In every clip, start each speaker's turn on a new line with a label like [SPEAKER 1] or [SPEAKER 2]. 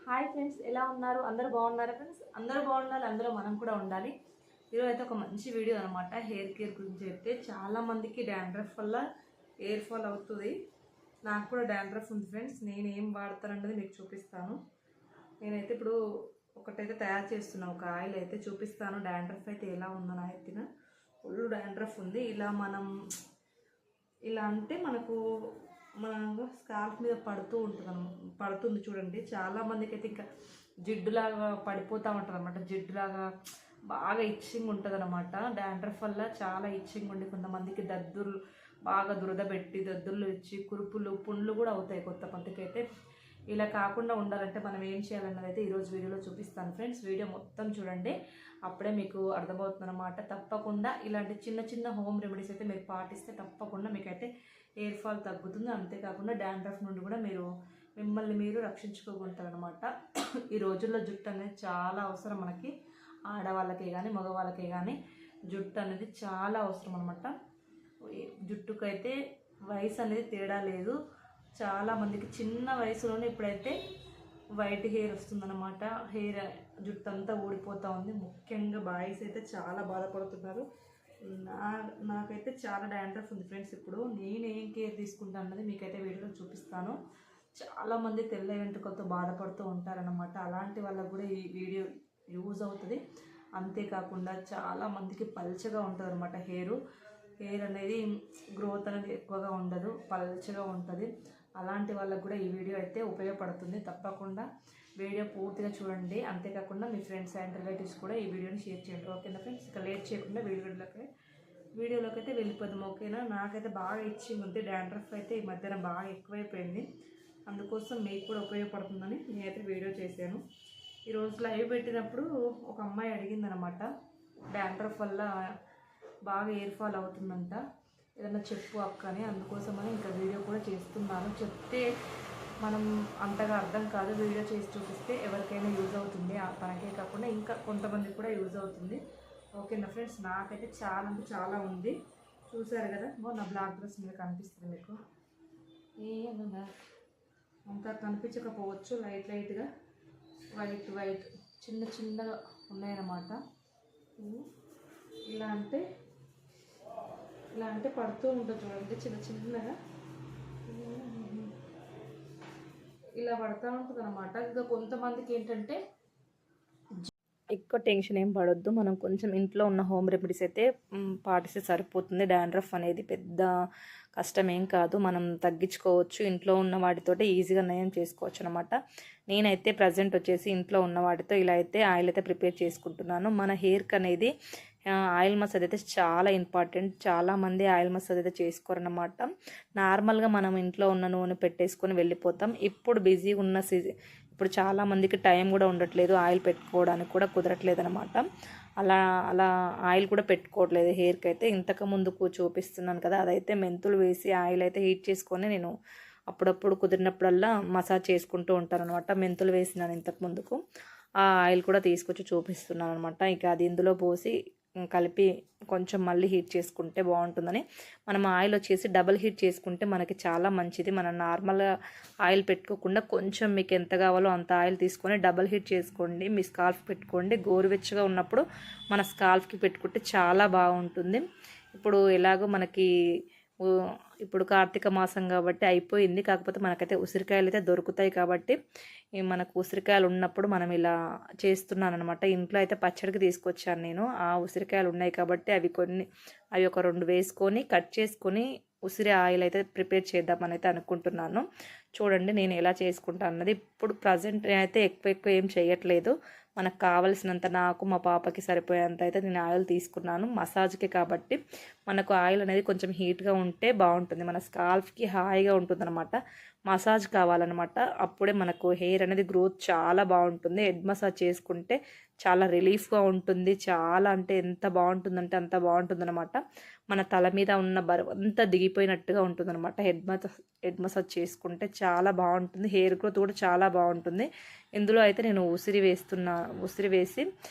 [SPEAKER 1] Hi friends, ఎలా ఉన్నారు? అందరూ బాగున్నారా ఫ్రెండ్స్? అందరూ బాగుండాలి, అందులో మనం కూడా ఉండాలి. ఈరోజు అయితే ఒక మంచి వీడియో అనమాట. హెయిర్ కేర్ గురించి అయితే చాలామందికి డాండ్రఫ్ వల్ల హెయిర్ ఫాల్ అవుతుంది. నాకు కూడా డాండ్రఫ్ ఉంది ఫ్రెండ్స్. నేను ఏం వాడతానన్నది మీకు చూపిస్తాను. నేనైతే ఇప్పుడు ఒకటైతే తయారు చేస్తున్నా, ఒక ఆయిల్ అయితే చూపిస్తాను. డాండ్రఫ్ అయితే ఎలా ఉందో నా ఎత్తిన ఫుల్ డాండ్రఫ్ ఉంది. ఇలా అంటే మనకు మన స్కాల్ప్ మీద పడుతుంది చూడండి. చాలామందికి అయితే ఇంకా జిడ్డులాగా పడిపోతూ ఉంటుంది అనమాట. జిడ్డులాగా బాగా ఇచ్చింగ్ ఉంటుంది అనమాట. డాండ్రఫ్ వల్ల చాలా ఇచ్చింగ్ ఉండి కొంతమందికి బాగా దురద పెట్టి దద్దుర్లు ఇచ్చి కురుపులు పుండ్లు కూడా అవుతాయి కొంతమందికి అయితే. ఇలా కాకుండా ఉండాలంటే మనం ఏం చేయాలన్నది అయితే ఈరోజు వీడియోలో చూపిస్తాను ఫ్రెండ్స్. వీడియో మొత్తం చూడండి, అప్పుడే మీకు అర్థమవుతుంది అనమాట. తప్పకుండా ఇలాంటి చిన్న చిన్న హోమ్ రెమెడీస్ అయితే మీరు పాటిస్తే తప్పకుండా మీకైతే హెయిర్ ఫాల్ తగ్గుతుంది. అంతేకాకుండా డాండ్రఫ్ నుండి కూడా మిమ్మల్ని మీరు రక్షించుకోగలుగుతారనమాట. ఈ రోజుల్లో జుట్టు అనేది చాలా అవసరం మనకి. ఆడవాళ్ళకే కానీ మగవాళ్ళకే కానీ జుట్టు అనేది చాలా అవసరం అనమాట. జుట్టుకైతే వయసు అనేది తేడా లేదు. చాలామందికి చిన్న వయసులోనే ఇప్పుడైతే వైట్ హెయిర్ వస్తుందన్నమాట. జుట్టు అంతా ఊడిపోతూ ఉంది. ముఖ్యంగా బాయ్స్ అయితే చాలా బాధపడుతున్నారు. నాకైతే చాలా డాండ్రఫ్ ఉంది ఫ్రెండ్స్. ఇప్పుడు నేను ఏం కేర్ తీసుకుంటాను అన్నది మీకైతే వీడియోలో చూపిస్తాను. చాలామంది తెల్ల వెంట్రుకలతో బాధపడుతూ ఉంటారనమాట. అలాంటి వాళ్ళకు కూడా ఈ వీడియో యూజ్ అవుతుంది. అంతేకాకుండా చాలామందికి పల్చగా ఉంటుంది అనమాట. హెయిర్ అనేది గ్రోత్ అనేది ఎక్కువగా ఉండదు, పల్చగా ఉంటుంది. అలాంటి వాళ్ళకు కూడా ఈ వీడియో అయితే ఉపయోగపడుతుంది. తప్పకుండా వీడియో పూర్తిగా చూడండి. అంతేకాకుండా మీ ఫ్రెండ్స్ అండ్ రిలేటివ్స్ కూడా ఈ వీడియోని షేర్ చేయండి. ఓకేనా ఫ్రెండ్స్? ఇక లేట్ చేయకుండా వీడియోలోకి అయితే వెళ్ళిపోదాం. ఓకేనా? నాకైతే బాగా ఇచ్చింగ్ ఉంది. డాండ్రఫ్ అయితే ఈ మధ్యన బాగా ఎక్కువైపోయింది. అందుకోసం మీకు కూడా ఉపయోగపడుతుందని నేనైతే వీడియో చేశాను. ఈరోజు లైవ్ పెట్టినప్పుడు ఒక అమ్మాయి అడిగిందనమాట, డాండ్రఫ్ వల్ల బాగా హెయిర్ ఫాల్ అవుతుందంట, ఏదైనా చెప్పు అక్క అని. అందుకోసమని ఇంకా వీడియో కూడా చేస్తున్నాను. చెప్తే మనం అంతగా అర్థం కాదు, వీడియో చేసి చూపిస్తే ఎవరికైనా యూజ్ అవుతుంది. తనకే కాకుండా ఇంకా కొంతమందికి కూడా యూజ్ అవుతుంది. ఓకేనా ఫ్రెండ్స్? నాకైతే చాలా అంటే చాలా ఉంది. చూసారు కదా, నా బ్లాక్ డ్రెస్ మీద కనిపిస్తుంది మీకు. అంతా కనిపించకపోవచ్చు, లైట్గా వైట్ చిన్నగా ఉన్నాయన్నమాట. ఇలా అంటే పడుతూ ఉంటుంది చూడండి, చిన్నగా ఇలా పడుతూ ఉంటుంది అనమాట. ఇంకా కొంతమందికి ఏంటంటే ఎక్కువ టెన్షన్ ఏం పడొద్దు. మనం కొంచెం ఇంట్లో ఉన్న హోమ్ రెమెడీస్ అయితే పాటిస్తే సరిపోతుంది. డాండ్రఫ్ అనేది పెద్ద కష్టం ఏం కాదు, మనం తగ్గించుకోవచ్చు. ఇంట్లో ఉన్న వాటితోటి ఈజీగా నయం చేసుకోవచ్చు అనమాట. నేనైతే ప్రజెంట్ వచ్చేసి ఇంట్లో ఉన్న వాటితో ఇలా అయితే ఆయిల్ అయితే ప్రిపేర్ చేసుకుంటున్నాను. మన హెయిర్కి అనేది ఆయిల్ మసాజ్ అయితే చాలా ఇంపార్టెంట్. చాలామంది ఆయిల్ మసాజ్ అయితే చేసుకోరన్నమాట. నార్మల్గా మనం ఇంట్లో ఉన్న నూనె పెట్టేసుకొని వెళ్ళిపోతాం. ఇప్పుడు బిజీ ఉన్న ఇప్పుడు చాలామందికి టైం కూడా ఉండట్లేదు, ఆయిల్ పెట్టుకోవడానికి కూడా కుదరట్లేదు అనమాట. అలా ఆయిల్ కూడా పెట్టుకోవట్లేదు హెయిర్కి అయితే. ఇంతకు ముందుకు చూపిస్తున్నాను కదా, అదైతే మెంతులు వేసి ఆయిల్ అయితే హీట్ చేసుకొని నేను అప్పుడప్పుడు కుదిరినప్పుడల్లా మసాజ్ చేసుకుంటూ ఉంటాను అనమాట. మెంతులు వేసినాను ఇంతకు ముందుకు. ఆ ఆయిల్ కూడా తీసుకొచ్చి చూపిస్తున్నాను అనమాట. ఇక అది ఇందులో పోసి కలిపి కొంచెం మళ్ళీ హీట్ చేసుకుంటే బాగుంటుందని. మనం ఆయిల్ వచ్చేసి డబల్ హీట్ చేసుకుంటే మనకి చాలా మంచిది. మనం నార్మల్గా ఆయిల్ పెట్టుకోకుండా కొంచెం మీకు ఎంత కావాలో అంత ఆయిల్ తీసుకొని డబల్ హీట్ చేసుకోండి. మీ స్కాల్ఫ్ పెట్టుకోండి. గోరువెచ్చగా ఉన్నప్పుడు మన స్కాల్ఫ్కి పెట్టుకుంటే చాలా బాగుంటుంది. ఇప్పుడు ఎలాగో మనకి ఇప్పుడు కార్తీక మాసం కాబట్టి అయిపోయింది. కాకపోతే మనకైతే ఉసిరికాయలు అయితే దొరుకుతాయి కాబట్టి మనకు ఉసిరికాయలు ఉన్నప్పుడు మనం ఇలా చేస్తున్నాను అనమాట. ఇంట్లో అయితే పచ్చడికి తీసుకొచ్చాను నేను. ఆ ఉసిరికాయలు ఉన్నాయి కాబట్టి అవి ఒక 2 వేసుకొని కట్ చేసుకొని ఉసిరి ఆయిల్ అయితే ప్రిపేర్ చేద్దామని అయితే అనుకుంటున్నాను. చూడండి నేను ఎలా చేసుకుంటాను అన్నది. ఇప్పుడు ప్రజెంట్ అయితే ఎక్కువ ఏం చేయట్లేదు. మనకు కావలసినంత, నాకు మా పాపకి సరిపోయేంత అయితే నేను ఆయిల్ తీసుకున్నాను మసాజ్కి కాబట్టి. మనకు ఆయిల్ అనేది కొంచెం హీట్గా ఉంటే బాగుంటుంది, మన స్కాల్ఫ్కి హాయిగా ఉంటుంది అనమాట. మసాజ్ కావాలన్నమాట. అప్పుడే మనకు హెయిర్ అనేది గ్రోత్ చాలా బాగుంటుంది. హెడ్ మసాజ్ చేసుకుంటే చాలా రిలీఫ్గా ఉంటుంది. చాలా అంటే ఎంత బాగుంటుందంటే అంత బాగుంటుంది అనమాట. మన తల మీద ఉన్న బరువు అంతా దిగిపోయినట్టుగా ఉంటుంది అనమాట హెడ్ మసాజ్ హెడ్ మసాజ్ చేసుకుంటే చాలా బాగుంటుంది. హెయిర్ గ్రోత్ కూడా చాలా బాగుంటుంది. ఇందులో అయితే నేను ఉసిరి వేసి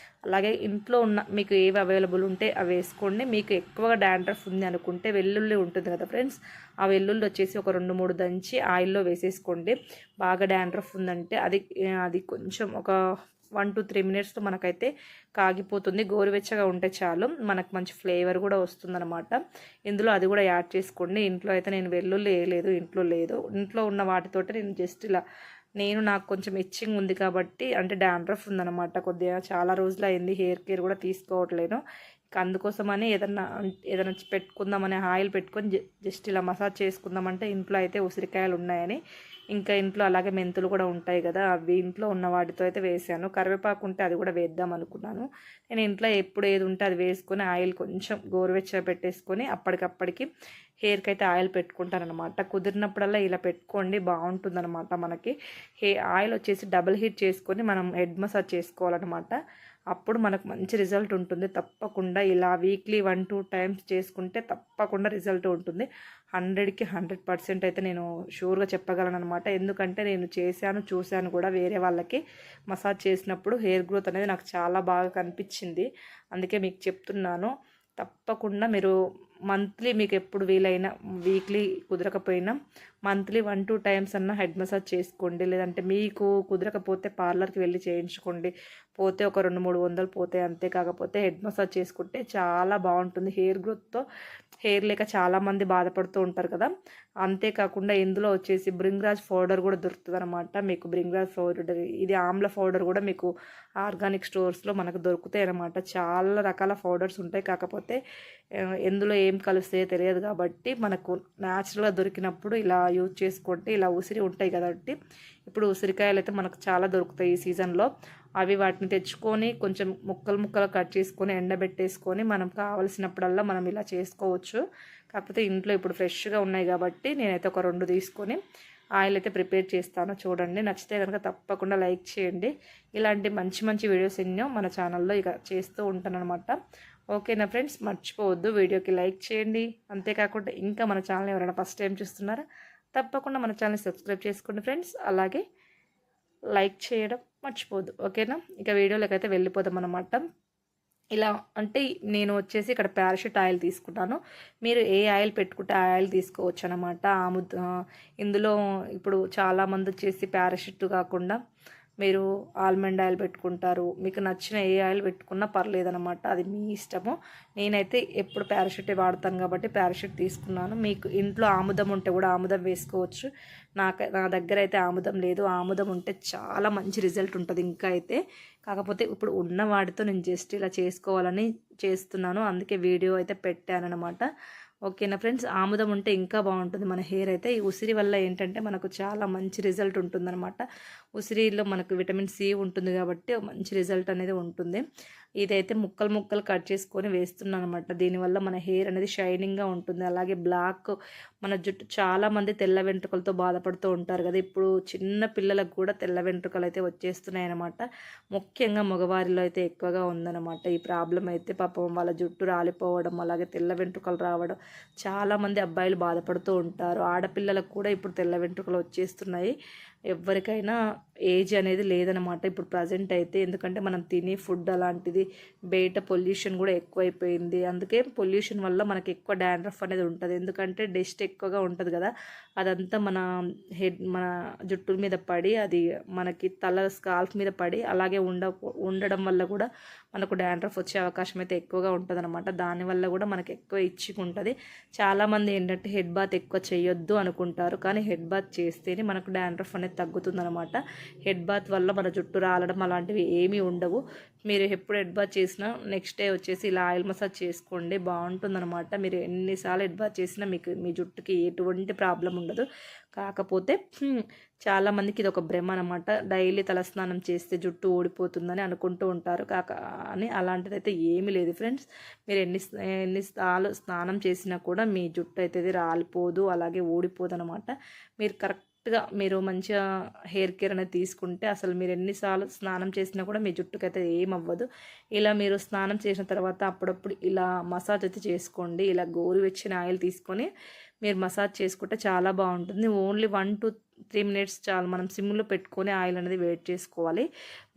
[SPEAKER 1] అలాగే ఇంట్లో ఉన్న మీకు ఏవి అవైలబుల్ ఉంటే అవి వేసుకోండి. మీకు ఎక్కువగా డాండ్రఫ్ ఉంది అనుకుంటే వెల్లుల్లి ఉంటుంది కదా ఫ్రెండ్స్, ఆ వెల్లుల్లి వచ్చేసి ఒక 2-3 దంచి ఆయిల్లో వేసేసుకోండి. బాగా డాండ్రఫ్ ఉందంటే అది కొంచెం ఒక 1 to 3 మినిట్స్లో మనకైతే కాగిపోతుంది. గోరువెచ్చగా ఉంటే చాలు, మనకు మంచి ఫ్లేవర్ కూడా వస్తుందన్నమాట. ఇందులో అది కూడా యాడ్ చేసుకోండి. ఇంట్లో అయితే నేను వెల్లుల్లి వేయలేదు, ఇంట్లో ఉన్న వాటితోటి నేను జస్ట్ ఇలా నాకు కొంచెం ఇచ్చింగ్ ఉంది కాబట్టి, అంటే డాండ్రఫ్ ఉందన్నమాట కొద్దిగా, చాలా రోజులు అయింది హెయిర్ కేర్ కూడా తీసుకోవట్లేను. అందుకోసమని ఏదైనా పెట్టుకుందామని ఆయిల్ పెట్టుకొని జస్ట్ ఇలా మసాజ్ చేసుకుందామంటే ఇంట్లో అయితే ఉసిరికాయలు ఉన్నాయని, ఇంకా ఇంట్లో అలాగే మెంతులు కూడా ఉంటాయి కదా, అవి ఇంట్లో ఉన్న వాటితో అయితే వేసాను. కరివేపాకు ఉంటే అది కూడా వేద్దాం అనుకున్నాను. నేను ఇంట్లో ఎప్పుడు ఏది ఉంటే అది వేసుకొని ఆయిల్ కొంచెం గోరువెచ్చగా పెట్టేసుకొని అప్పటికప్పటికి హెయిర్కి అయితే ఆయిల్ పెట్టుకుంటాను అనమాట. కుదిరినప్పుడల్లా ఇలా పెట్టుకోండి, బాగుంటుందన్నమాట. మనకి ఆయిల్ వచ్చేసి డబుల్ హీట్ చేసుకొని మనం హెడ్ మసాజ్ చేసుకోవాలన్నమాట. అప్పుడు మనకు మంచి రిజల్ట్ ఉంటుంది. తప్పకుండా ఇలా వీక్లీ 1-2 టైమ్స్ చేసుకుంటే తప్పకుండా రిజల్ట్ ఉంటుంది. 100కి 100% అయితే నేను షూర్గా చెప్పగలను అనమాట. ఎందుకంటే నేను చూశాను కూడా వేరే వాళ్ళకి మసాజ్ చేసినప్పుడు హెయిర్ గ్రోత్ అనేది నాకు చాలా బాగా కనిపించింది. అందుకే మీకు చెప్తున్నాను. తప్పకుండా మీరు మంత్లీ మీకు ఎప్పుడు వీలైనా, వీక్లీ కుదరకపోయినా మంత్లీ 1-2 టైమ్స్ అన్న హెడ్ మసాజ్ చేసుకోండి. లేదంటే మీకు కుదరకపోతే పార్లర్కి వెళ్ళి చేయించుకోండి. పోతే ఒక 200-300 పోతాయి అంతే. కాకపోతే హెడ్ మసాజ్ చేసుకుంటే చాలా బాగుంటుంది. హెయిర్ గ్రోత్తో హెయిర్ లేక చాలామంది బాధపడుతూ ఉంటారు కదా. అంతేకాకుండా ఇందులో వచ్చేసి బ్రింగ్రాజ్ పౌడర్ కూడా దొరుకుతుంది అనమాట. మీకు బ్రింగ్రాజ్ పౌడర్, ఇది ఆమ్ల పౌడర్ కూడా మీకు ఆర్గానిక్ స్టోర్స్లో మనకు దొరుకుతాయి అనమాట. చాలా రకాల పౌడర్స్ ఉంటాయి. కాకపోతే ఎందులో ఏం కలుస్తాయో తెలియదు కాబట్టి మనకు న్యాచురల్గా దొరికినప్పుడు ఇలా యూజ్ చేసుకుంటే, ఇలా ఉసిరి ఉంటాయి కాబట్టి, ఇప్పుడు ఉసిరికాయలు అయితే మనకు చాలా దొరుకుతాయి ఈ సీజన్లో. వాటిని తెచ్చుకొని కొంచెం ముక్కలు కట్ చేసుకొని ఎండబెట్టేసుకొని మనం కావలసినప్పుడల్లా మనం ఇలా చేసుకోవచ్చు. కాకపోతే ఇంట్లో ఇప్పుడు ఫ్రెష్గా ఉన్నాయి కాబట్టి నేనైతే ఒక 2 తీసుకొని ఆయిల్ అయితే ప్రిపేర్ చేస్తాను. చూడండి, నచ్చితే కనుక తప్పకుండా లైక్ చేయండి. ఇలాంటి మంచి వీడియోస్ ఎన్నో మన ఛానల్లో ఇక చేస్తూ ఉంటాను అనమాట. ఓకేనా ఫ్రెండ్స్, మర్చిపోవద్దు వీడియోకి లైక్ చేయండి. అంతేకాకుండా ఇంకా మన ఛానల్ ఎవరైనా ఫస్ట్ టైం చూస్తున్నారా, తప్పకుండా మన ఛానల్ని సబ్స్క్రైబ్ చేసుకోండి ఫ్రెండ్స్. అలాగే లైక్ చేయడం మర్చిపోవద్దు. ఓకేనా, ఇక వీడియోలోకి అయితే వెళ్ళిపోదాం అనమాట. ఇలా అంటే నేను వచ్చేసి ఇక్కడ ప్యారాషూట్ ఆయిల్ తీసుకున్నాను. మీరు ఏ ఆయిల్ పెట్టుకుంటే ఆ ఆయిల్ తీసుకోవచ్చు అనమాట. ఇందులో ఇప్పుడు చాలామంది వచ్చేసి ప్యారాషూట్ కాకుండా మీరు ఆల్మండ్ ఆయిల్ పెట్టుకుంటారు. మీకు నచ్చిన ఏ ఆయిల్ పెట్టుకున్నా పర్లేదనమాట, అది మీ ఇష్టము. నేనైతే ఎప్పుడు ప్యారాషూటే వాడతాను కాబట్టి ప్యారాషూట్ తీసుకున్నాను. మీకు ఇంట్లో ఆముదం ఉంటే కూడా ఆముదం వేసుకోవచ్చు. నా దగ్గర అయితే ఆముదం లేదు. ఆముదం ఉంటే చాలా మంచి రిజల్ట్ ఉంటుంది ఇంకా అయితే. కాకపోతే ఇప్పుడు ఉన్న వాటితో నేను జస్ట్ ఇలా చేసుకోవాలని చేస్తున్నాను, అందుకే వీడియో అయితే పెట్టానన్నమాట. ఓకేనా ఫ్రెండ్స్, ఆముదం ఉంటే ఇంకా బాగుంటుంది మన హెయిర్ అయితే. ఈ ఉసిరి వల్ల ఏంటంటే మనకు చాలా మంచి రిజల్ట్ ఉంటుందన్నమాట. ఉసిరిలో మనకు విటమిన్ సి ఉంటుంది కాబట్టి మంచి రిజల్ట్ అనేది ఉంటుంది. ఇదైతే ముక్కలు కట్ చేసుకొని వేస్తున్నాను అనమాట. దీనివల్ల మన హెయిర్ అనేది షైనింగ్గా ఉంటుంది. అలాగే బ్లాక్ మన జుట్టు, చాలామంది తెల్ల వెంట్రుకలతో బాధపడుతూ ఉంటారు కదా. ఇప్పుడు చిన్న పిల్లలకు కూడా తెల్ల వెంట్రుకలు అయితే వచ్చేస్తున్నాయి అనమాట. ముఖ్యంగా మగవారిలో అయితే ఎక్కువగా ఉందన్నమాట ఈ ప్రాబ్లం అయితే. పాపం వాళ్ళ జుట్టు రాలిపోవడం, అలాగే తెల్ల వెంట్రుకలు రావడం, చాలామంది అబ్బాయిలు బాధపడుతూ ఉంటారు. ఆడపిల్లలకు కూడా ఇప్పుడు తెల్ల వెంట్రుకలు వచ్చేస్తున్నాయి. ఎవరికైనా ఏజ్ అనేది లేదనమాట ఇప్పుడు ప్రజెంట్ అయితే. ఎందుకంటే మనం తినే ఫుడ్ అలాంటిది, బయట పొల్యూషన్ కూడా ఎక్కువైపోయింది. అందుకే పొల్యూషన్ వల్ల మనకి ఎక్కువ డాండ్రఫ్ అనేది ఉంటుంది. ఎందుకంటే డస్ట్ ఎక్కువగా ఉంటుంది కదా, అదంతా మన జుట్టు మీద పడి, అది మనకి స్కాల్ఫ్ మీద పడి అలాగే ఉండడం వల్ల కూడా మనకు డాండ్రఫ్ వచ్చే అవకాశం అయితే ఎక్కువగా ఉంటుంది అనమాట. దానివల్ల కూడా మనకి ఎక్కువ ఇచ్చింగ్ ఉంటుంది. చాలామంది ఏంటంటే హెడ్ బాత్ ఎక్కువ చేయొద్దు అనుకుంటారు, కానీ హెడ్ బాత్ చేస్తేనే మనకు డాండ్రఫ్ అనేది తగ్గుతుందనమాట. హెడ్ బాత్ వల్ల మన జుట్టు రాలడం అలాంటివి ఏమీ ఉండవు. మీరు ఎప్పుడు హెడ్ బాత్ చేసినా నెక్స్ట్ డే వచ్చేసి ఇలా ఆయిల్ మసాజ్ చేసుకోండి, బాగుంటుందన్నమాట. మీరు ఎన్నిసార్లు హెడ్ బాత్ చేసినా మీ జుట్టుకి ఎటువంటి ప్రాబ్లం ఉండదు. కాకపోతే చాలామందికి ఇది ఒక భ్రమ అనమాట. డైలీ తలస్నానం చేస్తే జుట్టు ఊడిపోతుందని అనుకుంటూ ఉంటారు. కానీ అలాంటిదైతే ఏమీ లేదు ఫ్రెండ్స్. మీరు ఎన్నిసార్లు స్నానం చేసినా కూడా మీ జుట్టు అయితే రాలిపోదు, అలాగే ఊడిపోదు అనమాట. మీరు మీరు మంచిగా హెయిర్ కేర్ అనేది తీసుకుంటే అసలు మీరు ఎన్నిసార్లు స్నానం చేసినా కూడా మీ జుట్టుకైతే ఏమవ్వదు. ఇలా మీరు స్నానం చేసిన తర్వాత అప్పుడప్పుడు ఇలా మసాజ్ అయితే చేసుకోండి. ఇలా గోరువెచ్చని ఆయిల్ తీసుకొని మీరు మసాజ్ చేసుకుంటే చాలా బాగుంటుంది. ఓన్లీ 1 to 3 minutes చాలు. మనం సిమ్లో పెట్టుకొని ఆయిల్ అనేది వేడి చేసుకోవాలి.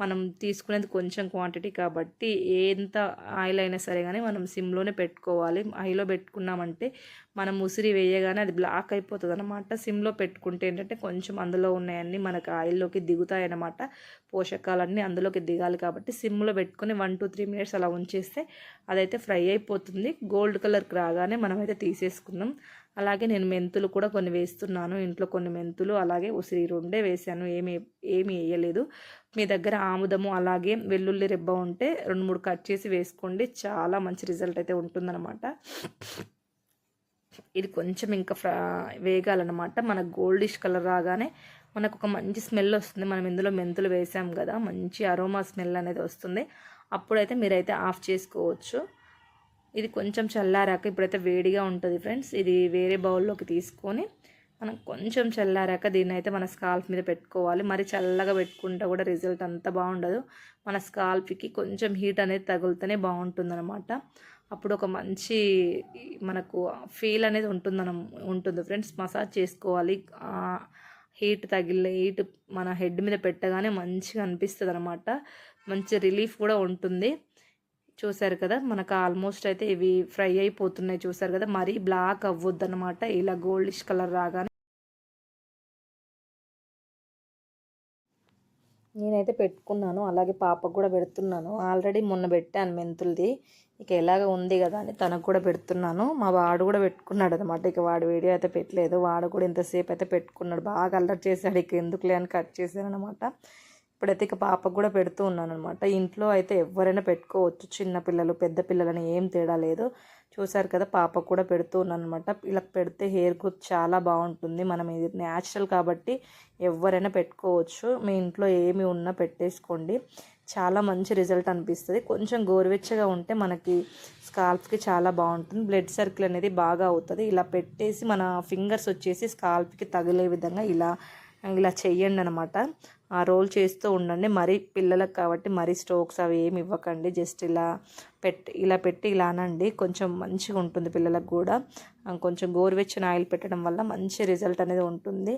[SPEAKER 1] మనం తీసుకునేది కొంచెం క్వాంటిటీ కాబట్టి ఎంత ఆయిల్ అయినా సరే కానీ మనం సిమ్లోనే పెట్టుకోవాలి. హైలో పెట్టుకున్నామంటే మనం ఉసిరి వేయగానే అది బ్లాక్ అయిపోతుంది అనమాట. సిమ్లో పెట్టుకుంటే ఏంటంటే కొంచెం అందులో ఉన్నాయన్నీ మనకు ఆయిల్లోకి దిగుతాయి అన్నమాట. పోషకాలన్నీ అందులోకి దిగాలి కాబట్టి సిమ్లో పెట్టుకొని 1 to 3 minutes అలా ఉంచేస్తే అదైతే ఫ్రై అయిపోతుంది. గోల్డ్ కలర్కి రాగానే మనమైతే తీసేసుకుందాం. అలాగే నేను మెంతులు కూడా కొన్ని వేస్తున్నాను. ఇంట్లో కొన్ని మెంతులు అలాగే ఉసిరి రెండే వేసాను, ఏమి వేయలేదు. మీ దగ్గర ఆముదము అలాగే వెల్లుల్లి రెబ్బ ఉంటే 2-3 కట్ చేసి వేసుకోండి. చాలా మంచి రిజల్ట్ అయితే ఉంటుందన్నమాట. ఇది కొంచెం ఇంకా వేగాలన్నమాట. మనకు గోల్డిష్ కలర్ రాగానే మనకు ఒక మంచి స్మెల్ వస్తుంది. మనం ఇందులో మెంతులు వేసాం కదా, మంచి అరోమా స్మెల్ అనేది వస్తుంది. అప్పుడైతే మీరైతే ఆఫ్ చేసుకోవచ్చు. ఇది కొంచెం చల్లారాక, ఇప్పుడైతే వేడిగా ఉంటుంది ఫ్రెండ్స్, ఇది వేరే బౌల్లోకి తీసుకొని మనం కొంచెం చల్లారాక దీన్ని అయితే మన స్కాల్ప్ మీద పెట్టుకోవాలి. మరి చల్లగా పెట్టుకుంటే కూడా రిజల్ట్ అంత బాగుండదు. మన స్కాల్ప్కి కొంచెం హీట్ అనేది తగులుతూనే బాగుంటుందన్నమాట. అప్పుడు ఒక మంచి మనకు ఫీల్ అనేది ఉంటుంది ఫ్రెండ్స్. మసాజ్ చేసుకోవాలి. హీట్ మన హెడ్ మీద పెట్టగానే మంచిగా అనిపిస్తుంది అనమాట. మంచి రిలీఫ్ కూడా ఉంటుంది. చూసారు కదా, మనకు ఆల్మోస్ట్ అయితే ఇవి ఫ్రై అయిపోతున్నాయి. చూసారు కదా, మరీ బ్లాక్ అవ్వద్దు అనమాట. ఇలా గోల్డిష్ కలర్ రాగానే నేనైతే పెట్టుకున్నాను. అలాగే పాపకు కూడా పెడుతున్నాను. ఆల్రెడీ మొన్న పెట్టాను మెంతులది, ఇక ఎలాగ ఉంది కదా అని తనకు కూడా పెడుతున్నాను. మా వాడు కూడా పెట్టుకున్నాడు అనమాట. ఇక వాడు వీడియో అయితే పెట్టలేదు. వాడు కూడా ఇంతసేపు అయితే పెట్టుకున్నాడు. బాగా అల్లరి చేశాడు. ఇక ఎందుకులే అని కట్ చేశాను అనమాట. ఇప్పుడైతే ఇక పాపకు కూడా పెడుతూ ఉన్నాను అనమాట. ఇంట్లో అయితే ఎవరైనా పెట్టుకోవచ్చు, చిన్నపిల్లలు పెద్ద పిల్లలని ఏం తేడా లేదు. చూసారు కదా, పాపకు కూడా పెడుతూ ఉన్నాను అనమాట. ఇలా పెడితే హెయిర్ గ్రోత్ చాలా బాగుంటుంది. మనం ఇది న్యాచురల్ కాబట్టి ఎవరైనా పెట్టుకోవచ్చు. మీ ఇంట్లో ఏమి ఉన్నా పెట్టేసుకోండి. చాలా మంచి రిజల్ట్ అనిపిస్తుంది. కొంచెం గోరువెచ్చగా ఉంటే మనకి స్కాల్ప్కి చాలా బాగుంటుంది. బ్లడ్ సర్కిల్ అనేది బాగా అవుతుంది. ఇలా పెట్టేసి మన ఫింగర్స్ వచ్చేసి స్కాల్ప్కి తగిలే విధంగా ఇలా చెయ్యండి అనమాట. రోల్ చేస్తూ ఉండండి. మరీ పిల్లలకు కాబట్టి మరీ స్ట్రోక్స్ అవి ఏమి ఇవ్వకండి. జస్ట్ ఇలా పెట్టి ఇలా అనండి. కొంచెం మంచిగా ఉంటుంది పిల్లలకు కూడా. కొంచెం గోరువెచ్చని ఆయిల్ పెట్టడం వల్ల మంచి రిజల్ట్ అనేది ఉంటుంది.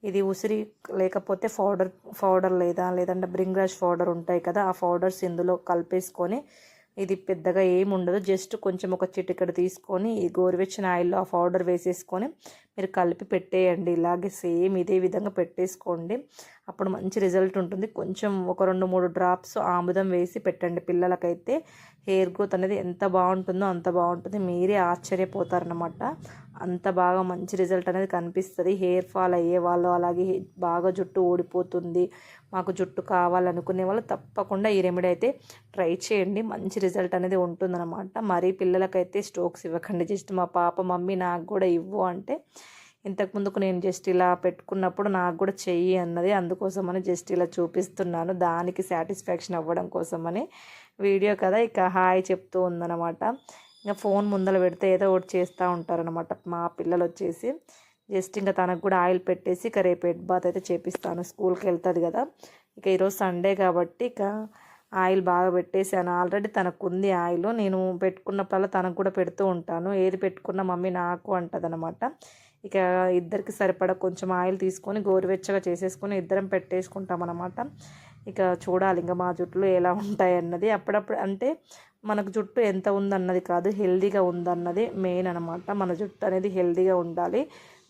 [SPEAKER 1] ఇది ఉసిరి లేకపోతే పౌడర్ లేదంటే బ్రింగ్రాజ్ పౌడర్ ఉంటాయి కదా, ఆ పౌడర్స్ ఇందులో కలిపేసుకొని, ఇది పెద్దగా ఏమి ఉండదు, జస్ట్ కొంచెం ఒక చిటికెడు తీసుకొని ఈ గోరువెచ్చని ఆయిల్లో ఆ పౌడర్ వేసేసుకొని మీరు కలిపి పెట్టేయండి. ఇలాగే సేమ్ ఇదే విధంగా పెట్టేసుకోండి. అప్పుడు మంచి రిజల్ట్ ఉంటుంది. కొంచెం ఒక 2-3 డ్రాప్స్ ఆముదం వేసి పెట్టండి. పిల్లలకైతే హెయిర్ గ్రోత్ అనేది ఎంత బాగుంటుందో అంత బాగుంటుంది. మీరే ఆశ్చర్యపోతారనమాట. అంత బాగా మంచి రిజల్ట్ అనేది కనిపిస్తుంది. హెయిర్ ఫాల్ అయ్యే వాళ్ళు, అలాగే బాగా జుట్టు ఊడిపోతుంది, మాకు జుట్టు కావాలనుకునే వాళ్ళు తప్పకుండా ఈ రెమెడీ అయితే ట్రై చేయండి. మంచి రిజల్ట్ అనేది ఉంటుందన్నమాట. మరీ పిల్లలకైతే స్ట్రోక్స్ ఇవ్వకండి. జస్ట్ మా పాప మమ్మీ నాకు కూడా ఇవ్వు అంటే, ఇంతకుముందుకు నేను జస్ట్ ఇలా పెట్టుకున్నప్పుడు నాకు కూడా చెయ్యి అన్నది, అందుకోసమని జస్ట్ ఇలా చూపిస్తున్నాను. దానికి సాటిస్ఫాక్షన్ అవ్వడం కోసమని వీడియో కదా, ఇక హాయ్ చెప్తూ ఉందన్నమాట. ఇంకా ఫోన్ ముందర పెడితే ఏదో ఒకటి చేస్తూ ఉంటారనమాట మా పిల్లలు వచ్చేసి. జస్ట్ ఇంకా తనకు కూడా ఆయిల్ పెట్టేసి ఇక రేపు హెడ్ బాత్ అయితే చేపిస్తాను. స్కూల్కి వెళ్తుంది కదా. ఇక ఈరోజు సండే కాబట్టి ఇక ఆయిల్ బాగా పెట్టేసాను. ఆల్రెడీ తనకు ఉంది ఆయిల్. నేను పెట్టుకున్నప్పుడల్లా తనకు కూడా పెడుతూ ఉంటాను. ఏది పెట్టుకున్నా మమ్మీ నాకు అంటది అనమాట. ఇక ఇద్దరికి సరిపడా కొంచెం ఆయిల్ తీసుకొని గోరువెచ్చగా చేసేసుకొని ఇద్దరం పెట్టేసుకుంటాం అనమాట. ఇక చూడాలి ఇంకా మా జుట్టులో ఎలా ఉంటాయి అన్నది. అప్పుడప్పుడు అంటే మనకు జుట్టు ఎంత ఉందన్నది కాదు, హెల్దీగా ఉందన్నది మెయిన్ అనమాట. మన జుట్టు అనేది హెల్దీగా ఉండాలి.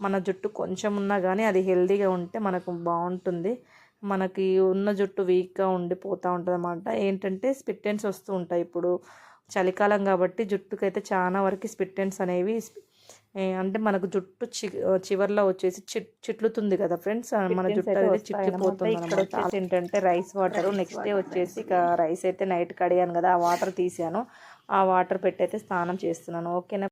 [SPEAKER 1] మన జుట్టు కొంచెం ఉన్నా కానీ అది హెల్దీగా ఉంటే మనకు బాగుంటుంది. మనకి ఉన్న జుట్టు వీక్గా ఉండిపోతూ ఉంటుంది అన్నమాట. ఏంటంటే స్ప్లిట్ ఎండ్స్ వస్తూ ఉంటాయి. ఇప్పుడు చలికాలం కాబట్టి జుట్టుకైతే చాలా వరకు స్ప్లిట్ ఎండ్స్ అనేవి అంటే మనకు జుట్టు చివర్లో వచ్చేసి చిట్లుతుంది కదా ఫ్రెండ్స్, మన జుట్టు అనేది చిట్లిపోతుంది. ఇక్కడ వచ్చేసి ఏంటంటే రైస్ వాటర్, నెక్స్ట్ డే వచ్చేసి ఇక రైస్ అయితే నైట్ కడిగాను కదా, ఆ వాటర్ తీసాను. ఆ వాటర్ పెట్టి అయితే స్నానం చేస్తున్నాను. ఓకేనా.